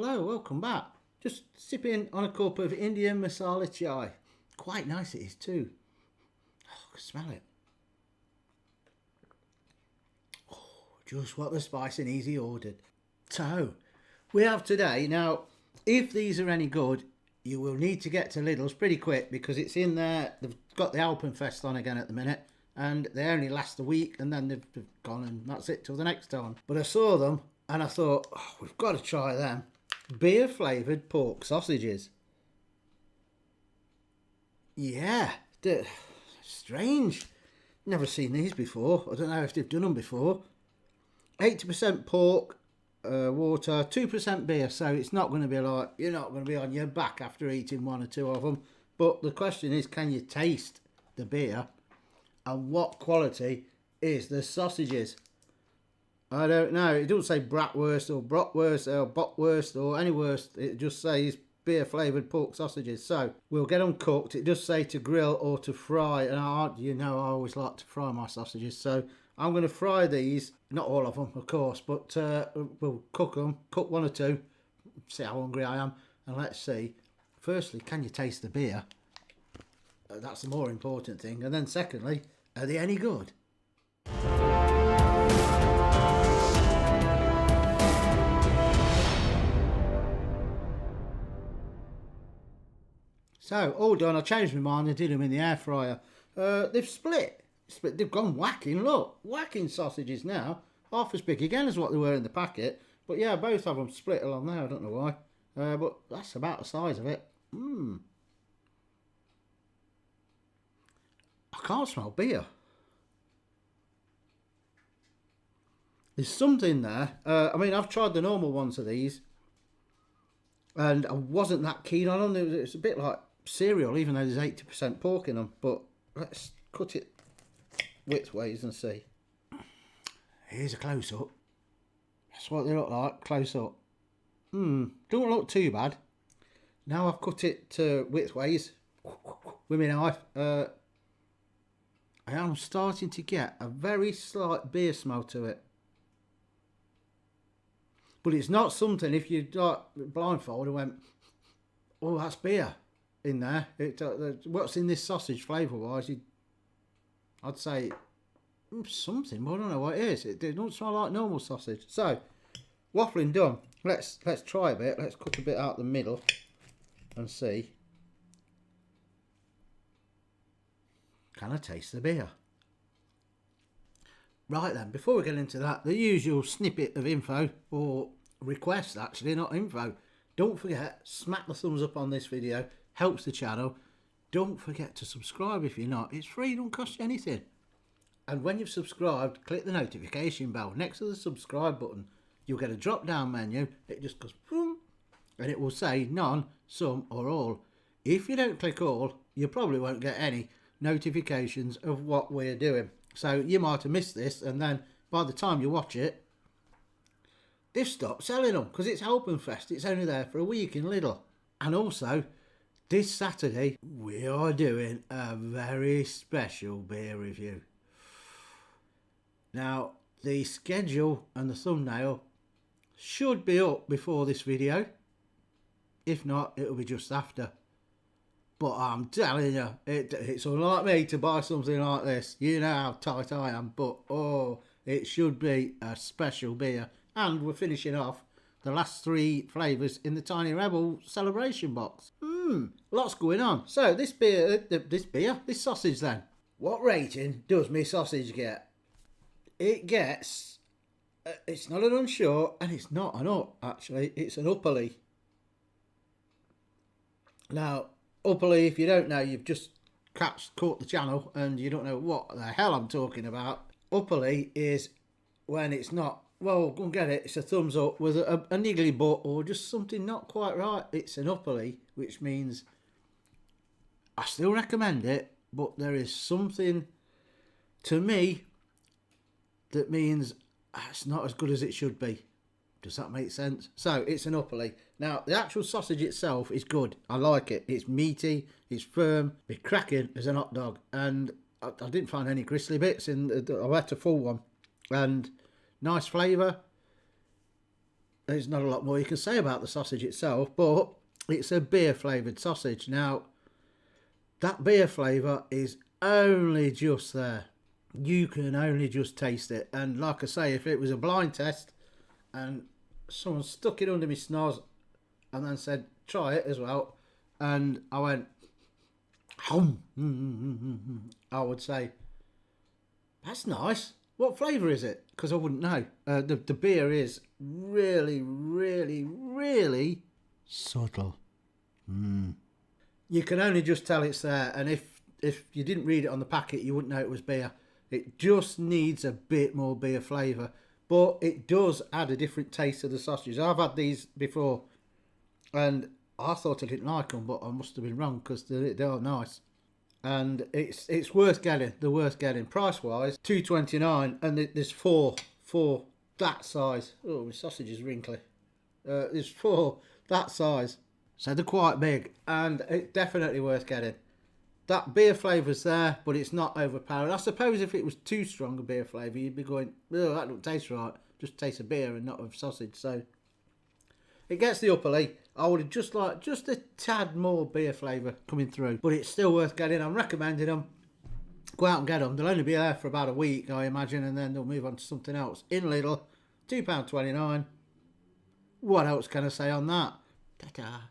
Hello, welcome back. Just sipping on a cup of Indian masala chai. Quite nice it is too. Oh, I can smell it. Oh, just what the Spice and Easy ordered. So, we have today, now, if these are any good, you will need to get to Lidl's pretty quick because it's in there. They've got the Alpen Fest on again at the minute and they only last a week and then they've gone and that's it till the next time. But I saw them and I thought, oh, we've got to try them. Beer flavoured pork sausages. Yeah, strange. Never seen these before. I don't know if they've done them before. 80% pork, water, 2% beer. So it's not going to be like, you're not going to be on your back after eating one or two of them. But the question is, can you taste the beer? And what quality is the sausages? I don't know. It doesn't say bratwurst or bratwurst or botwurst or any wurst. It just says beer flavoured pork sausages. So we'll get them cooked. It does say to grill or to fry. And I always like to fry my sausages. So I'm going to fry these. Not all of them, of course. But we'll cook them. Cook one or two. See how hungry I am. And let's see. Firstly, can you taste the beer? That's the more important thing. And then secondly, are they any good? So, all done. I changed my mind. I did them in the air fryer. They've split. They've gone whacking. Look, whacking sausages now. Half as big again as what they were in the packet. But yeah, both of them split along there. I don't know why. But that's about the size of it. I can't smell beer. There's something there. I mean, I've tried the normal ones of these. And I wasn't that keen on them. It's a bit like cereal, even though there's 80% pork in them. But let's cut it widthways and see. Here's a close-up. That's what they look like, close-up. Don't look too bad. Now I've cut it to widthways with my knife. I am starting to get a very slight beer smell to it. But it's not something, if you like blindfold and went, oh, that's beer in there. What's in this sausage flavour-wise? I'd say something, but I don't know what it is. It doesn't smell like normal sausage. So, waffling done. Let's try a bit. Let's cut a bit out the middle and see. Can I taste the beer? Right then, before we get into that, the usual snippet of info, or request actually, not info. Don't forget, smack the thumbs up on this video, helps the channel. Don't forget to subscribe if you're not. It's free, don't cost you anything. And when you've subscribed, click the notification bell next to the subscribe button. You'll get a drop down menu. It just goes boom, and it will say none, some or all. If you don't click all, you probably won't get any notifications of what we're doing. So you might have missed this, and then by the time you watch it, they've stopped selling them because it's Alpen Fest. It's only there for a week in Lidl. And also, this Saturday, we are doing a very special beer review. Now, the schedule and the thumbnail should be up before this video. If not, it'll be just after. But I'm telling you, it's unlike me to buy something like this. You know how tight I am. But, oh, it should be a special beer. And we're finishing off the last 3 flavours in the Tiny Rebel celebration box. Lots going on. So, this sausage then. What rating does my sausage get? It gets, it's not an unsure, and it's not an up, actually. It's an upperly. Now, upperly, if you don't know, you've just caught the channel and you don't know what the hell I'm talking about. Upperly is when it's not, well, go and get it, it's a thumbs up with a niggly butt or just something not quite right. It's an upperly, which means I still recommend it, but there is something to me that means it's not as good as it should be. Does that make sense? So, it's an upperly. Now, the actual sausage itself is good. I like it. It's meaty, it's firm, it's cracking as an hot dog. And I didn't find any gristly bits in I had a full one. And nice flavour. there's not a lot more you can say about the sausage itself, but it's a beer flavoured sausage. Now, that beer flavour is only just there. You can only just taste it. And like I say, if it was a blind test and someone stuck it under my snoz and then said, try it as well, and I went, hum, I would say, that's nice. What flavour is it? Because I wouldn't know. The beer is really, really, really subtle. You can only just tell it's there, and if you didn't read it on the packet, you wouldn't know it was beer. It just needs a bit more beer flavour, but it does add a different taste to the sausages. I've had these before, and I thought I didn't like them, but I must have been wrong because they are nice. And it's worth getting. They're worth getting. Price wise, $2.29, and there's four that size. Oh, my sausage is wrinkly. There's 4 that size, so they're quite big, and it's definitely worth getting. That beer flavour's there, but it's not overpowering. I suppose if it was too strong a beer flavour, you'd be going, oh, that don't taste right. Just taste of beer and not of sausage. So it gets the upper league. I would have just liked just a tad more beer flavour coming through. But it's still worth getting. I'm recommending them. Go out and get them. They'll only be there for about a week, I imagine, and then they'll move on to something else. In Lidl, £2.29. What else can I say on that? Ta-ta.